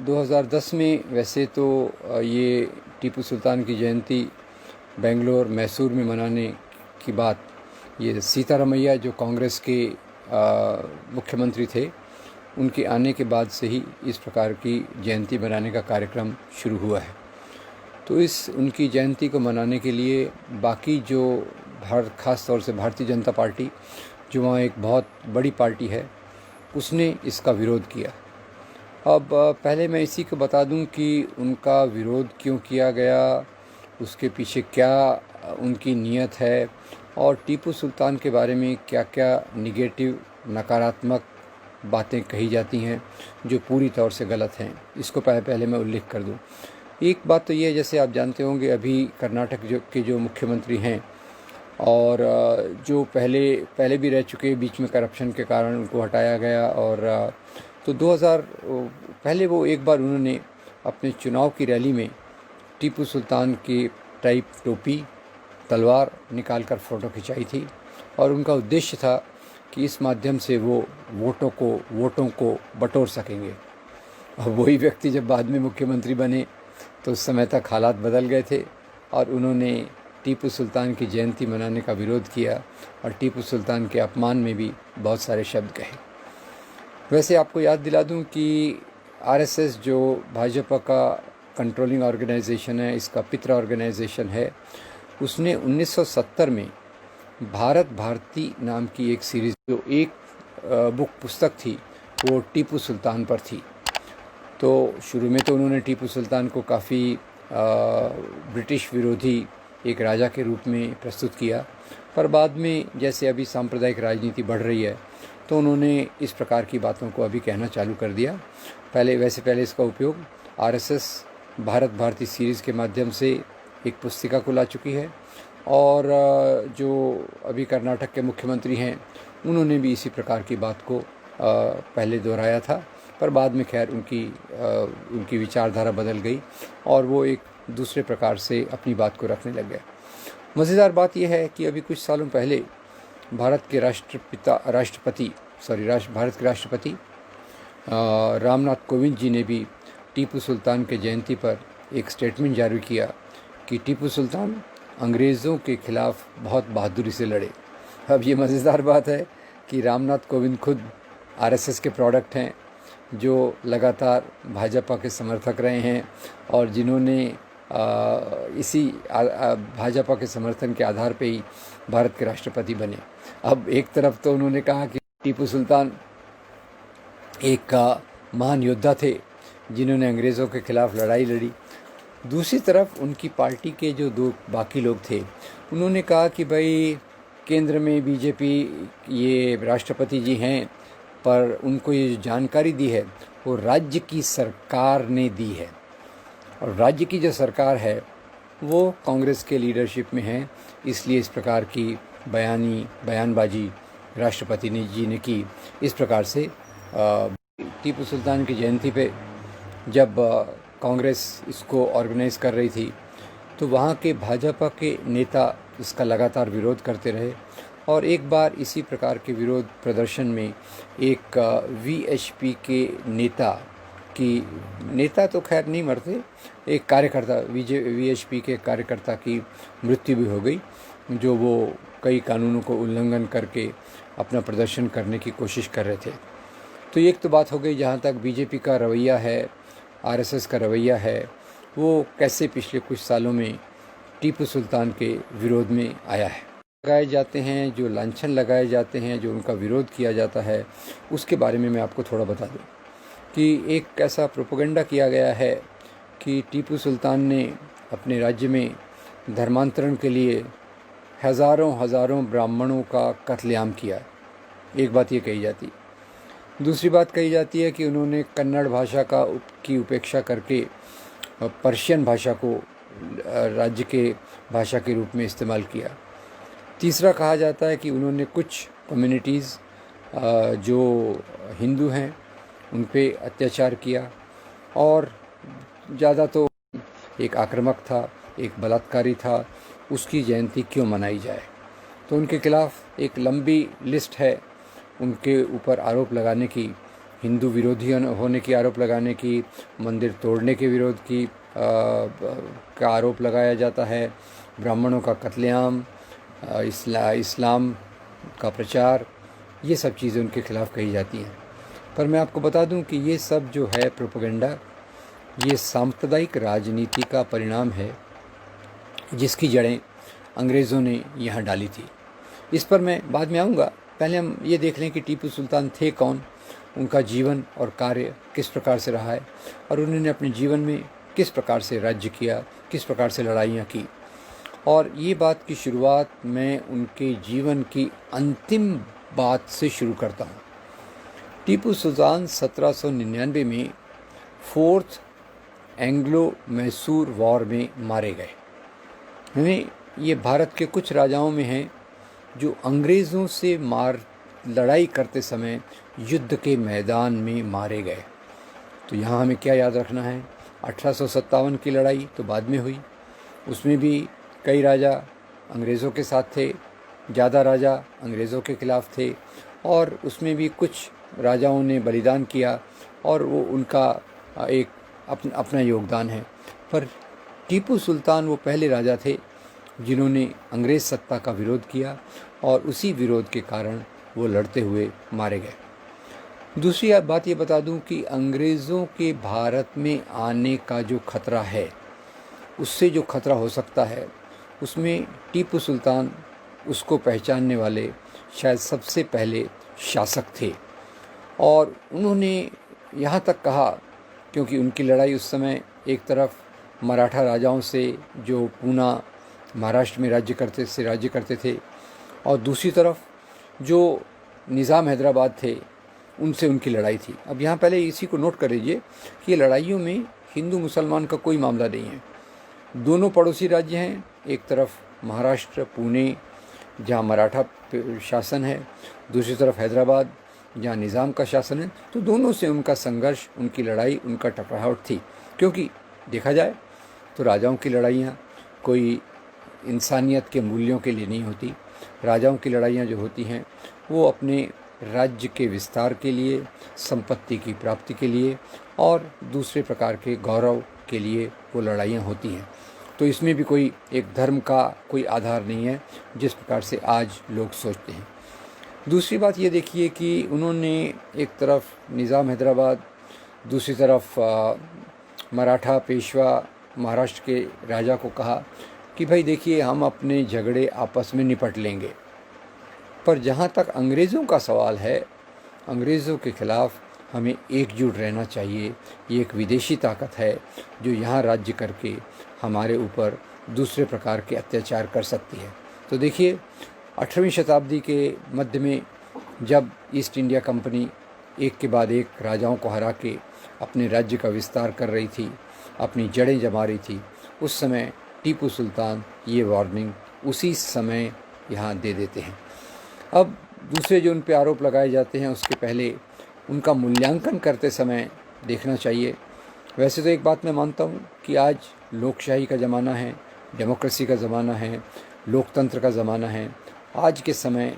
2010 में वैसे तो ये टीपू सुल्तान की जयंती बेंगलोर मैसूर में मनाने की बात, ये सीतारमैया जो कांग्रेस के मुख्यमंत्री थे, उनके आने के बाद से ही इस प्रकार की जयंती मनाने का कार्यक्रम शुरू हुआ है। तो इस उनकी जयंती को मनाने के लिए बाकी जो ख़ास तौर से भारतीय जनता पार्टी, जो वहाँ एक बहुत बड़ी पार्टी है, उसने इसका विरोध किया। अब पहले मैं इसी को बता दूं कि उनका विरोध क्यों किया गया, उसके पीछे क्या उनकी नीयत है और टीपू सुल्तान के बारे में क्या क्या निगेटिव नकारात्मक बातें कही जाती हैं जो पूरी तौर से गलत हैं। इसको पहले मैं उल्लेख कर दूं। एक बात तो ये है, जैसे आप जानते होंगे, अभी कर्नाटक के जो मुख्यमंत्री हैं और जो पहले भी रह चुके, बीच में करप्शन के कारण उनको हटाया गया, और तो 2000 पहले वो एक बार उन्होंने अपने चुनाव की रैली में टीपू सुल्तान की टाइप टोपी, तलवार निकाल कर फ़ोटो खिंचाई थी और उनका उद्देश्य था कि इस माध्यम से वो वोटों को बटोर सकेंगे। और वही व्यक्ति जब बाद में मुख्यमंत्री बने तो उस समय तक हालात बदल गए थे और उन्होंने टीपू सुल्तान की जयंती मनाने का विरोध किया और टीपू सुल्तान के अपमान में भी बहुत सारे शब्द कहे। वैसे आपको याद दिला दूं कि आरएसएस जो भाजपा का कंट्रोलिंग ऑर्गेनाइजेशन है, इसका पित्र ऑर्गेनाइजेशन है, उसने 1970 में भारत भारती नाम की एक सीरीज़, जो एक पुस्तक थी, वो टीपू सुल्तान पर थी। तो शुरू में तो उन्होंने टीपू सुल्तान को काफ़ी ब्रिटिश विरोधी एक राजा के रूप में प्रस्तुत किया, पर बाद में जैसे अभी सांप्रदायिक राजनीति बढ़ रही है तो उन्होंने इस प्रकार की बातों को अभी कहना चालू कर दिया। पहले इसका उपयोग आरएसएस भारत भारती सीरीज़ के माध्यम से एक पुस्तिका को ला चुकी है, और जो अभी कर्नाटक के मुख्यमंत्री हैं उन्होंने भी इसी प्रकार की बात को पहले दोहराया था, पर बाद में खैर उनकी विचारधारा बदल गई और वो एक दूसरे प्रकार से अपनी बात को रखने लग गए। मज़ेदार बात यह है कि अभी कुछ सालों पहले भारत के राष्ट्रपति रामनाथ कोविंद जी ने भी टीपू सुल्तान के जयंती पर एक स्टेटमेंट जारी किया कि टीपू सुल्तान अंग्रेज़ों के ख़िलाफ़ बहुत बहादुरी से लड़े। अब ये मज़ेदार बात है कि रामनाथ कोविंद खुद आरएसएस के प्रोडक्ट हैं, जो लगातार भाजपा के समर्थक रहे हैं और जिन्होंने इसी भाजपा के समर्थन के आधार पे ही भारत के राष्ट्रपति बने। अब एक तरफ तो उन्होंने कहा कि टीपू सुल्तान एक महान योद्धा थे जिन्होंने अंग्रेज़ों के ख़िलाफ़ लड़ाई लड़ी, दूसरी तरफ उनकी पार्टी के जो दो बाकी लोग थे उन्होंने कहा कि भाई केंद्र में बीजेपी ये राष्ट्रपति जी हैं, पर उनको ये जानकारी दी है वो राज्य की सरकार ने दी है, और राज्य की जो सरकार है वो कांग्रेस के लीडरशिप में है, इसलिए इस प्रकार की बयानबाजी राष्ट्रपति जी ने की। इस प्रकार से टीपू सुल्तान की जयंती पे जब कांग्रेस इसको ऑर्गेनाइज़ कर रही थी तो वहाँ के भाजपा के नेता इसका लगातार विरोध करते रहे, और एक बार इसी प्रकार के विरोध प्रदर्शन में एक वीएचपी के नेता तो खैर नहीं मरते, एक कार्यकर्ता, वीएचपी के कार्यकर्ता की मृत्यु भी हो गई, जो वो कई कानूनों को उल्लंघन करके अपना प्रदर्शन करने की कोशिश कर रहे थे। तो एक तो बात हो गई जहाँ तक बीजेपी का रवैया है, आरएसएस का रवैया है, वो कैसे पिछले कुछ सालों में टीपू सुल्तान के विरोध में आया है। लगाए जाते हैं, जो लांछन लगाए जाते हैं, जो उनका विरोध किया जाता है, उसके बारे में मैं आपको थोड़ा बता दूं कि एक ऐसा प्रोपेगेंडा किया गया है कि टीपू सुल्तान ने अपने राज्य में धर्मांतरण के लिए हज़ारों ब्राह्मणों का कत्लेआम किया। एक बात ये कही जाती। दूसरी बात कही जाती है कि उन्होंने कन्नड़ भाषा की उपेक्षा करके पर्शियन भाषा को राज्य के भाषा के रूप में इस्तेमाल किया। तीसरा कहा जाता है कि उन्होंने कुछ कम्युनिटीज़ जो हिंदू हैं उन पे अत्याचार किया, और ज़्यादा तो एक आक्रामक था, एक बलात्कारी था, उसकी जयंती क्यों मनाई जाए। तो उनके खिलाफ़ एक लंबी लिस्ट है उनके ऊपर आरोप लगाने की, हिंदू विरोधी होने की आरोप लगाने की, मंदिर तोड़ने के विरोध की का आरोप लगाया जाता है, ब्राह्मणों का कत्लेआम, इस्लाम का प्रचार, ये सब चीज़ें उनके खिलाफ़ कही जाती हैं। पर मैं आपको बता दूं कि ये सब जो है प्रोपेगेंडा, ये सांप्रदायिक राजनीति का परिणाम है जिसकी जड़ें अंग्रेज़ों ने यहाँ डाली थी। इस पर मैं बाद में आऊँगा। पहले हम ये देख लें कि टीपू सुल्तान थे कौन, उनका जीवन और कार्य किस प्रकार से रहा है, और उन्होंने अपने जीवन में किस प्रकार से राज्य किया, किस प्रकार से लड़ाइयाँ की। और ये बात की शुरुआत मैं उनके जीवन की अंतिम बात से शुरू करता हूँ। टीपू सुल्तान 1799 में 4th एंग्लो मैसूर वॉर में मारे गए। यानी ये भारत के कुछ राजाओं में हैं जो अंग्रेज़ों से लड़ाई करते समय युद्ध के मैदान में मारे गए। तो यहाँ हमें क्या याद रखना है, 1857 की लड़ाई तो बाद में हुई, उसमें भी कई राजा अंग्रेज़ों के साथ थे, ज़्यादा राजा अंग्रेज़ों के ख़िलाफ़ थे, और उसमें भी कुछ राजाओं ने बलिदान किया और वो उनका एक अपना योगदान है। पर टीपू सुल्तान वो पहले राजा थे जिन्होंने अंग्रेज़ सत्ता का विरोध किया, और उसी विरोध के कारण वो लड़ते हुए मारे गए। दूसरी बात ये बता दूं कि अंग्रेज़ों के भारत में आने का जो खतरा है, उससे जो खतरा हो सकता है, उसमें टीपू सुल्तान उसको पहचानने वाले शायद सबसे पहले शासक थे। और उन्होंने यहाँ तक कहा, क्योंकि उनकी लड़ाई उस समय एक तरफ मराठा राजाओं से जो पूना महाराष्ट्र में राज्य करते थे, और दूसरी तरफ जो निज़ाम हैदराबाद थे उनसे उनकी लड़ाई थी। अब यहाँ पहले इसी को नोट कर लीजिए कि ये लड़ाइयों में हिंदू मुसलमान का कोई मामला नहीं है। दोनों पड़ोसी राज्य हैं, एक तरफ महाराष्ट्र पुणे जहाँ मराठा शासन है, दूसरी तरफ हैदराबाद जहाँ निज़ाम का शासन है। तो दोनों से उनका संघर्ष, उनकी लड़ाई, उनका टकराव थी। क्योंकि देखा जाए तो राजाओं की लड़ाइयाँ कोई इंसानियत के मूल्यों के लिए नहीं होती। राजाओं की लड़ाइयाँ जो होती हैं वो अपने राज्य के विस्तार के लिए, संपत्ति की प्राप्ति के लिए और दूसरे प्रकार के गौरव के लिए वो लड़ाइयाँ होती हैं। तो इसमें भी कोई एक धर्म का कोई आधार नहीं है जिस प्रकार से आज लोग सोचते हैं। दूसरी बात ये देखिए कि उन्होंने एक तरफ निज़ाम हैदराबाद, दूसरी तरफ मराठा पेशवा महाराष्ट्र के राजा को कहा कि भाई देखिए, हम अपने झगड़े आपस में निपट लेंगे। पर जहाँ तक अंग्रेज़ों का सवाल है, अंग्रेज़ों के ख़िलाफ़ हमें एकजुट रहना चाहिए। ये एक विदेशी ताकत है जो यहाँ राज्य करके हमारे ऊपर दूसरे प्रकार के अत्याचार कर सकती है। तो देखिए, 18वीं शताब्दी के मध्य में जब ईस्ट इंडिया कंपनी एक के बाद एक राजाओं को हरा के अपने राज्य का विस्तार कर रही थी, अपनी जड़ें जमा रही थी, उस समय टीपू सुल्तान ये वार्निंग उसी समय यहाँ दे देते हैं। अब दूसरे जो उन पे आरोप लगाए जाते हैं, उसके पहले उनका मूल्यांकन करते समय देखना चाहिए। वैसे तो एक बात मैं मानता हूँ कि आज लोकशाही का ज़माना है, डेमोक्रेसी का ज़माना है, लोकतंत्र का ज़माना है। आज के समय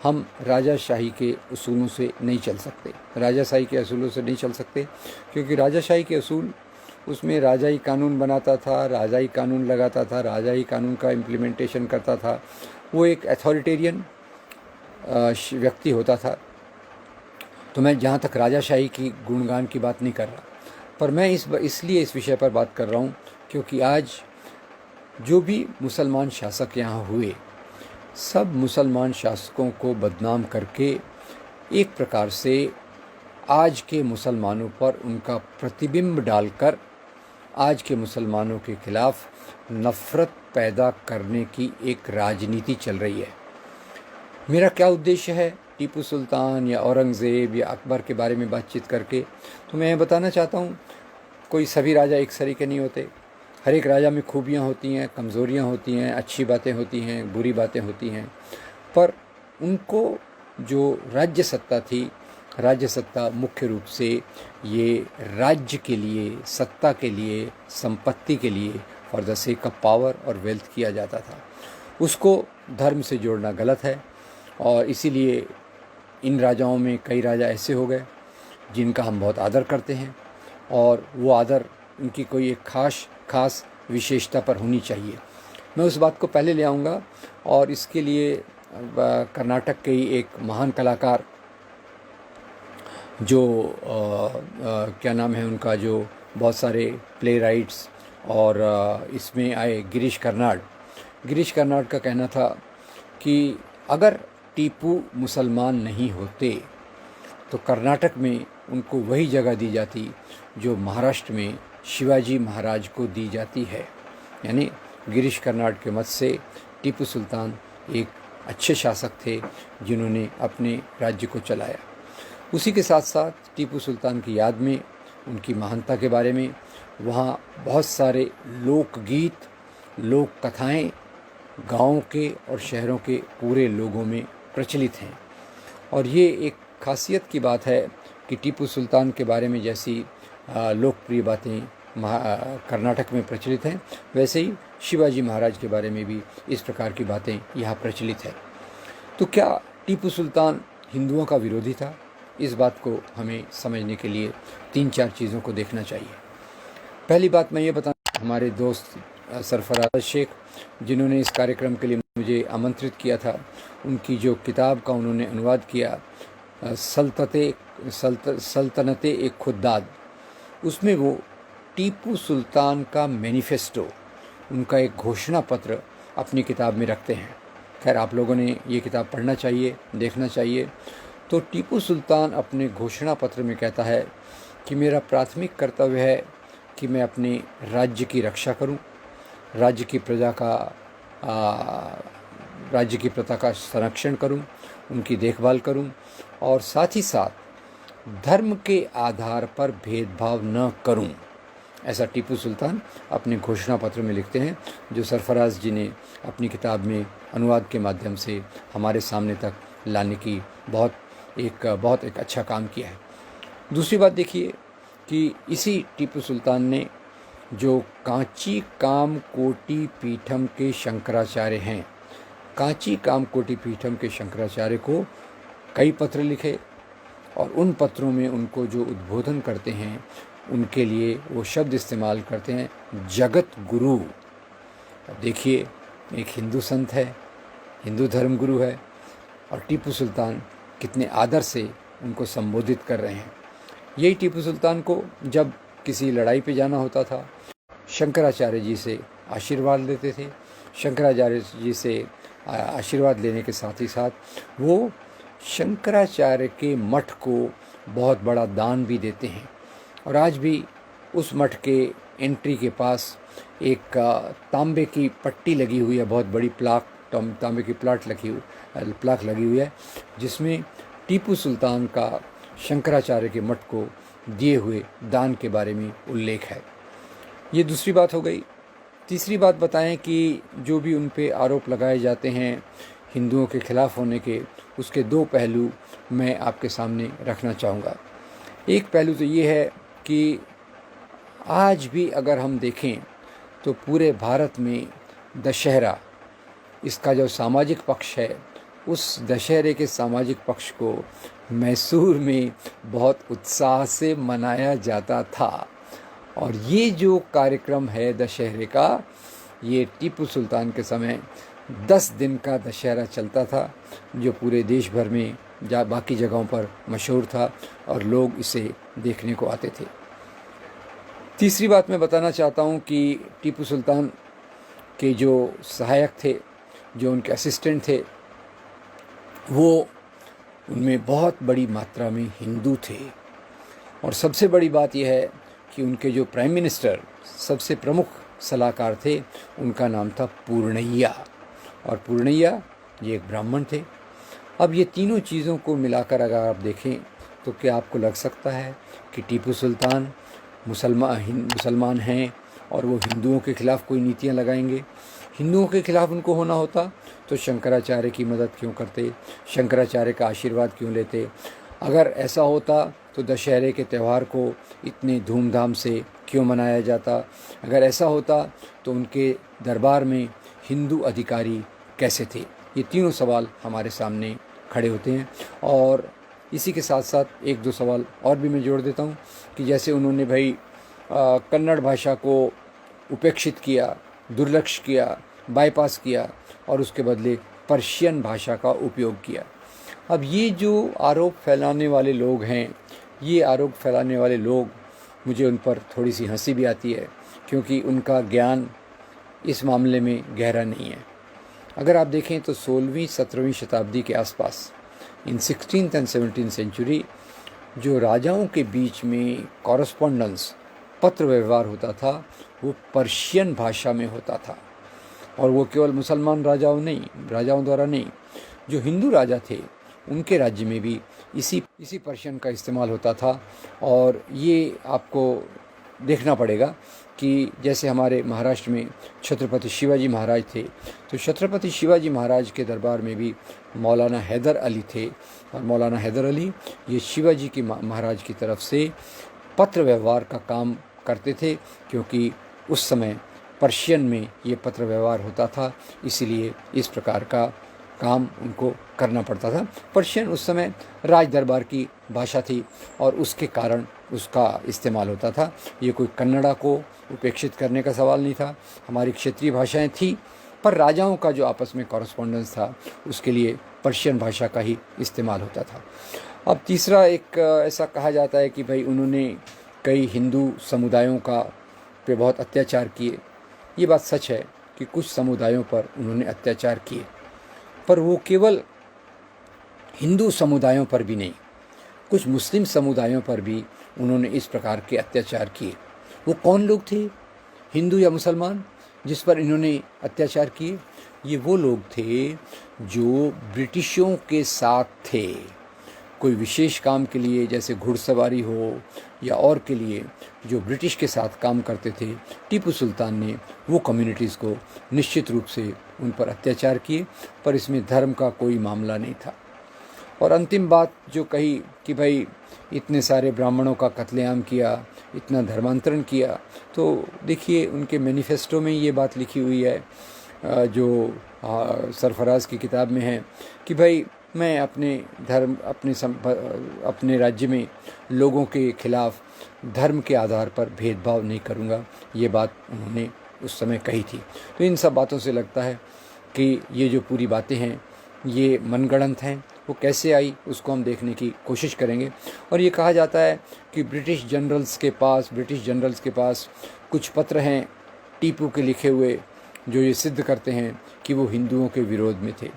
हम राजाशाही के उसूलों से नहीं चल सकते, राजाशाही के असूलों से नहीं चल सकते, क्योंकि राजाशाही के असूल, उसमें राजा ही कानून बनाता था, राजा ही कानून लगाता था, राजा ही कानून का इम्प्लीमेंटेशन करता था। वो एक अथॉरिटेरियन व्यक्ति होता था। तो मैं जहाँ तक राजाशाही की गुणगान की बात नहीं कर रहा, पर मैं इसलिए इस विषय पर बात कर रहा हूँ क्योंकि आज जो भी मुसलमान शासक यहाँ हुए, सब मुसलमान शासकों को बदनाम करके एक प्रकार से आज के मुसलमानों पर उनका प्रतिबिंब डालकर आज के मुसलमानों के खिलाफ़ नफ़रत पैदा करने की एक राजनीति चल रही है। मेरा क्या उद्देश्य है टीपू सुल्तान या औरंगज़ेब या अकबर के बारे में बातचीत करके, तो मैं बताना चाहता हूँ, कोई सभी राजा एक सरी के नहीं होते। हर एक राजा में खूबियाँ होती हैं, कमज़ोरियाँ होती हैं, अच्छी बातें होती हैं, बुरी बातें होती हैं। पर उनको जो राज्य सत्ता थी, राज्य सत्ता मुख्य रूप से ये राज्य के लिए, सत्ता के लिए, संपत्ति के लिए, for the sake of power और वेल्थ किया जाता था। उसको धर्म से जोड़ना गलत है, और इसीलिए इन राजाओं में कई राजा ऐसे हो गए जिनका हम बहुत आदर करते हैं, और वो आदर उनकी कोई एक खास विशेषता पर होनी चाहिए। मैं उस बात को पहले ले आऊँगा, और इसके लिए कर्नाटक के ही एक महान कलाकार जो क्या नाम है उनका, जो बहुत सारे प्ले राइट्स और इसमें आए, गिरीश कर्नाड का कहना था कि अगर टीपू मुसलमान नहीं होते तो कर्नाटक में उनको वही जगह दी जाती जो महाराष्ट्र में शिवाजी महाराज को दी जाती है। यानी गिरीश कर्नाड के मत से टीपू सुल्तान एक अच्छे शासक थे जिन्होंने अपने राज्य को चलाया। उसी के साथ साथ टीपू सुल्तान की याद में, उनकी महानता के बारे में वहाँ बहुत सारे लोकगीत, लोक कथाएँ गाँव के और शहरों के पूरे लोगों में प्रचलित हैं। और ये एक खासियत की बात है कि टीपू सुल्तान के बारे में जैसी लोकप्रिय बातें कर्नाटक में प्रचलित हैं, वैसे ही शिवाजी महाराज के बारे में भी इस प्रकार की बातें यहाँ प्रचलित है। तो क्या टीपू सुल्तान हिंदुओं का विरोधी था? इस बात को हमें समझने के लिए 3-4 चीज़ों को देखना चाहिए। पहली बात मैं ये बता, हमारे दोस्त सरफराज शेख जिन्होंने इस कार्यक्रम के लिए मुझे आमंत्रित किया था, उनकी जो किताब का उन्होंने अनुवाद किया, सल्तनते एक खुद्दाद, उसमें वो टीपू सुल्तान का मैनिफेस्टो, उनका एक घोषणा पत्र अपनी किताब में रखते हैं। खैर, आप लोगों ने ये किताब पढ़ना चाहिए, देखना चाहिए। तो टीपू सुल्तान अपने घोषणा पत्र में कहता है कि मेरा प्राथमिक कर्तव्य है कि मैं अपने राज्य की रक्षा करूं, राज्य की प्रजा का संरक्षण करूं, उनकी देखभाल करूं, और साथ ही साथ धर्म के आधार पर भेदभाव न करूं। ऐसा टीपू सुल्तान अपने घोषणा पत्र में लिखते हैं, जो सरफराज जी ने अपनी किताब में अनुवाद के माध्यम से हमारे सामने तक लाने की बहुत एक अच्छा काम किया है। दूसरी बात देखिए कि इसी टीपू सुल्तान ने, जो कांची कामकोटी पीठम के शंकराचार्य हैं, कांची कामकोटी पीठम के शंकराचार्य को कई पत्र लिखे, और उन पत्रों में उनको जो उद्बोधन करते हैं, उनके लिए वो शब्द इस्तेमाल करते हैं जगत गुरु। अब देखिए, एक हिंदू संत है, हिंदू धर्म गुरु है, और टीपू सुल्तान कितने आदर से उनको संबोधित कर रहे हैं। यही टीपू सुल्तान को जब किसी लड़ाई पे जाना होता था, शंकराचार्य जी से आशीर्वाद लेते थे। शंकराचार्य जी से आशीर्वाद लेने के साथ ही साथ वो शंकराचार्य के मठ को बहुत बड़ा दान भी देते हैं। और आज भी उस मठ के एंट्री के पास एक तांबे की पट्टी लगी हुई है, बहुत बड़ी तांबे की प्लाक लगी हुई है, जिसमें टीपू सुल्तान का शंकराचार्य के मठ को दिए हुए दान के बारे में उल्लेख है। ये दूसरी बात हो गई। तीसरी बात बताएं कि जो भी उन पे आरोप लगाए जाते हैं हिंदुओं के खिलाफ होने के, उसके 2 पहलू मैं आपके सामने रखना चाहूँगा। एक पहलू तो ये है कि आज भी अगर हम देखें तो पूरे भारत में दशहरा, इसका जो सामाजिक पक्ष है, उस दशहरे के सामाजिक पक्ष को मैसूर में बहुत उत्साह से मनाया जाता था। और ये जो कार्यक्रम है दशहरे का, ये टीपू सुल्तान के समय 10 दिन का दशहरा चलता था, जो पूरे देश भर में बाकी जगहों पर मशहूर था और लोग इसे देखने को आते थे। तीसरी बात मैं बताना चाहता हूँ कि टीपू सुल्तान के जो सहायक थे, जो उनके असिस्टेंट थे, वो उनमें बहुत बड़ी मात्रा में हिंदू थे। और सबसे बड़ी बात यह है कि उनके जो प्राइम मिनिस्टर, सबसे प्रमुख सलाहकार थे, उनका नाम था पूर्णैया, और पूर्णैया ये एक ब्राह्मण थे। अब ये तीनों चीज़ों को मिलाकर अगर आप देखें तो क्या आपको लग सकता है कि टीपू सुल्तान मुसलमान हैं और वो हिंदुओं के खिलाफ़ कोई नीतियाँ लगाएंगे? हिंदुओं के खिलाफ़ उनको होना होता तो शंकराचार्य की मदद क्यों करते, शंकराचार्य का आशीर्वाद क्यों लेते? अगर ऐसा होता तो दशहरे के त्यौहार को इतने धूमधाम से क्यों मनाया जाता? अगर ऐसा होता तो उनके दरबार में हिंदू अधिकारी कैसे थे? ये तीनों सवाल हमारे सामने खड़े होते हैं। और इसी के साथ साथ एक दो सवाल और भी मैं जोड़ देता हूँ कि जैसे उन्होंने भाई कन्नड़ भाषा को उपेक्षित किया, दुर्लक्ष्य किया, बाईपास किया और उसके बदले पर्शियन भाषा का उपयोग किया। अब ये जो आरोप फैलाने वाले लोग हैं, ये आरोप फैलाने वाले लोग, मुझे उन पर थोड़ी सी हंसी भी आती है क्योंकि उनका ज्ञान इस मामले में गहरा नहीं है। अगर आप देखें तो 16वीं-17वीं शताब्दी के आसपास, इन 16th एंड 17th सेंचुरी, जो राजाओं के बीच में कॉरस्पॉन्डेंस, पत्र व्यवहार होता था, वो पर्शियन भाषा में होता था। और वो केवल मुसलमान राजाओं द्वारा नहीं, जो हिंदू राजा थे उनके राज्य में भी इसी पर्शियन का इस्तेमाल होता था। और ये आपको देखना पड़ेगा कि जैसे हमारे महाराष्ट्र में छत्रपति शिवाजी महाराज थे, तो छत्रपति शिवाजी महाराज के दरबार में भी मौलाना हैदर अली थे। और मौलाना हैदर अली ये शिवाजी की महाराज की तरफ से पत्र व्यवहार का काम करते थे, क्योंकि उस समय पर्शियन में ये पत्र व्यवहार होता था, इसीलिए इस प्रकार का काम उनको करना पड़ता था। पर्शियन उस समय राज दरबार की भाषा थी और उसके कारण उसका इस्तेमाल होता था। ये कोई कन्नड़ा को उपेक्षित करने का सवाल नहीं था। हमारी क्षेत्रीय भाषाएं थी, पर राजाओं का जो आपस में कॉरस्पॉन्डेंस था उसके लिए पर्शियन भाषा का ही इस्तेमाल होता था। अब तीसरा एक ऐसा कहा जाता है कि भाई उन्होंने कई हिंदू समुदायों पे बहुत अत्याचार किए। ये बात सच है कि कुछ समुदायों पर उन्होंने अत्याचार किए, पर वो केवल हिंदू समुदायों पर भी नहीं, कुछ मुस्लिम समुदायों पर भी उन्होंने इस प्रकार के अत्याचार किए। वो कौन लोग थे, हिंदू या मुसलमान, जिस पर इन्होंने अत्याचार किए? ये वो लोग थे जो ब्रिटिशों के साथ थे, कोई विशेष काम के लिए, जैसे घुड़सवारी हो या और के लिए, जो ब्रिटिश के साथ काम करते थे। टीपू सुल्तान ने वो कम्युनिटीज़ को निश्चित रूप से उन पर अत्याचार किए, पर इसमें धर्म का कोई मामला नहीं था। और अंतिम बात जो कही कि भाई इतने सारे ब्राह्मणों का कत्लेआम किया, इतना धर्मांतरण किया, तो देखिए उनके मैनिफेस्टो में ये बात लिखी हुई है, जो सरफराज की किताब में है, कि भाई मैं अपने राज्य में लोगों के खिलाफ धर्म के आधार पर भेदभाव नहीं करूँगा। ये बात उन्होंने उस समय कही थी। तो इन सब बातों से लगता है कि ये जो पूरी बातें हैं ये मनगढ़ंत हैं। वो कैसे आई उसको हम देखने की कोशिश करेंगे। और ये कहा जाता है कि ब्रिटिश जनरल्स के पास कुछ पत्र हैं टीपू के लिखे हुए, जो ये सिद्ध करते हैं कि वो हिंदुओं के विरोध में थे।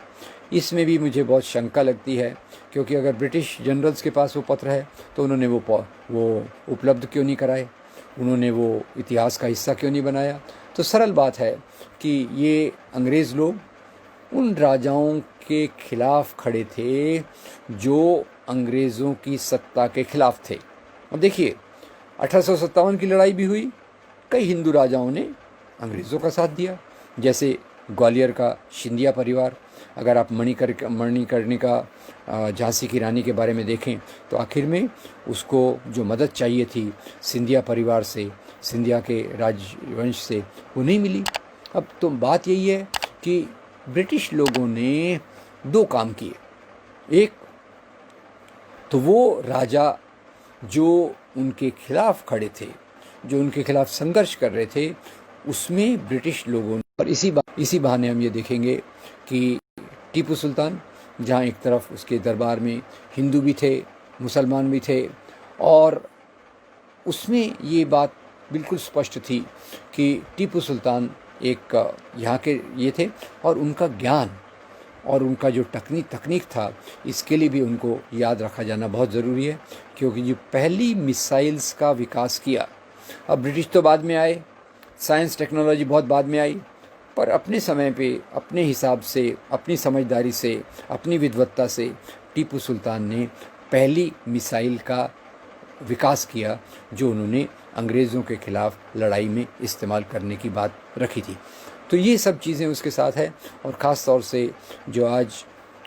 इसमें भी मुझे बहुत शंका लगती है, क्योंकि अगर ब्रिटिश जनरल्स के पास वो पत्र है तो उन्होंने वो उपलब्ध क्यों नहीं कराए, उन्होंने वो इतिहास का हिस्सा क्यों नहीं बनाया? तो सरल बात है कि ये अंग्रेज़ लोग उन राजाओं के खिलाफ खड़े थे जो अंग्रेज़ों की सत्ता के खिलाफ थे। अब देखिए 1857 की लड़ाई भी हुई, कई हिंदू राजाओं ने अंग्रेज़ों का साथ दिया, जैसे ग्वालियर का सिंधिया परिवार। अगर आप मणिकर्णिका झांसी की रानी के बारे में देखें तो आखिर में उसको जो मदद चाहिए थी सिंधिया परिवार से, सिंधिया के राजवंश से, वो नहीं मिली। अब तो बात यही है कि ब्रिटिश लोगों ने दो काम किए। एक तो वो राजा जो उनके खिलाफ खड़े थे, जो उनके खिलाफ संघर्ष कर रहे थे, उसमें ब्रिटिश लोगों ने, और इसी बहाने हम ये देखेंगे कि टीपू सुल्तान, जहाँ एक तरफ उसके दरबार में हिंदू भी थे, मुसलमान भी थे, और उसमें ये बात बिल्कुल स्पष्ट थी कि टीपू सुल्तान एक यहाँ के ये थे, और उनका ज्ञान और उनका जो तकनीक था, इसके लिए भी उनको याद रखा जाना बहुत ज़रूरी है, क्योंकि जो पहली मिसाइल्स का विकास किया, अब ब्रिटिश तो बाद में आए, साइंस टेक्नोलॉजी बहुत बाद में आई, पर अपने समय पे, अपने हिसाब से, अपनी समझदारी से, अपनी विद्वत्ता से टीपू सुल्तान ने पहली मिसाइल का विकास किया, जो उन्होंने अंग्रेज़ों के ख़िलाफ़ लड़ाई में इस्तेमाल करने की बात रखी थी। तो ये सब चीज़ें उसके साथ है। और ख़ास तौर से जो आज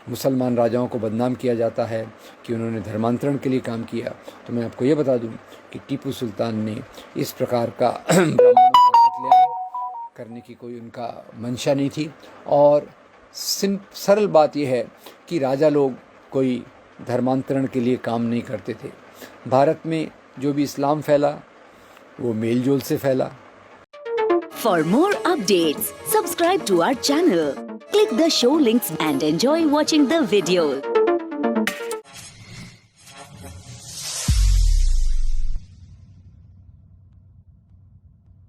मुसलमान राजाओं को बदनाम किया जाता है कि उन्होंने धर्मांतरण के लिए काम किया, तो मैं आपको ये बता दूं कि टीपू सुल्तान ने इस प्रकार का ब्राह्मणों का कत्लेआम करने की कोई उनका मंशा नहीं थी। और सरल बात यह है कि राजा लोग कोई धर्मांतरण के लिए काम नहीं करते थे। भारत में जो भी इस्लाम फैला वो मेल जोल से फैला। For more updates, subscribe to our channel, click the show links and enjoy watching the videos.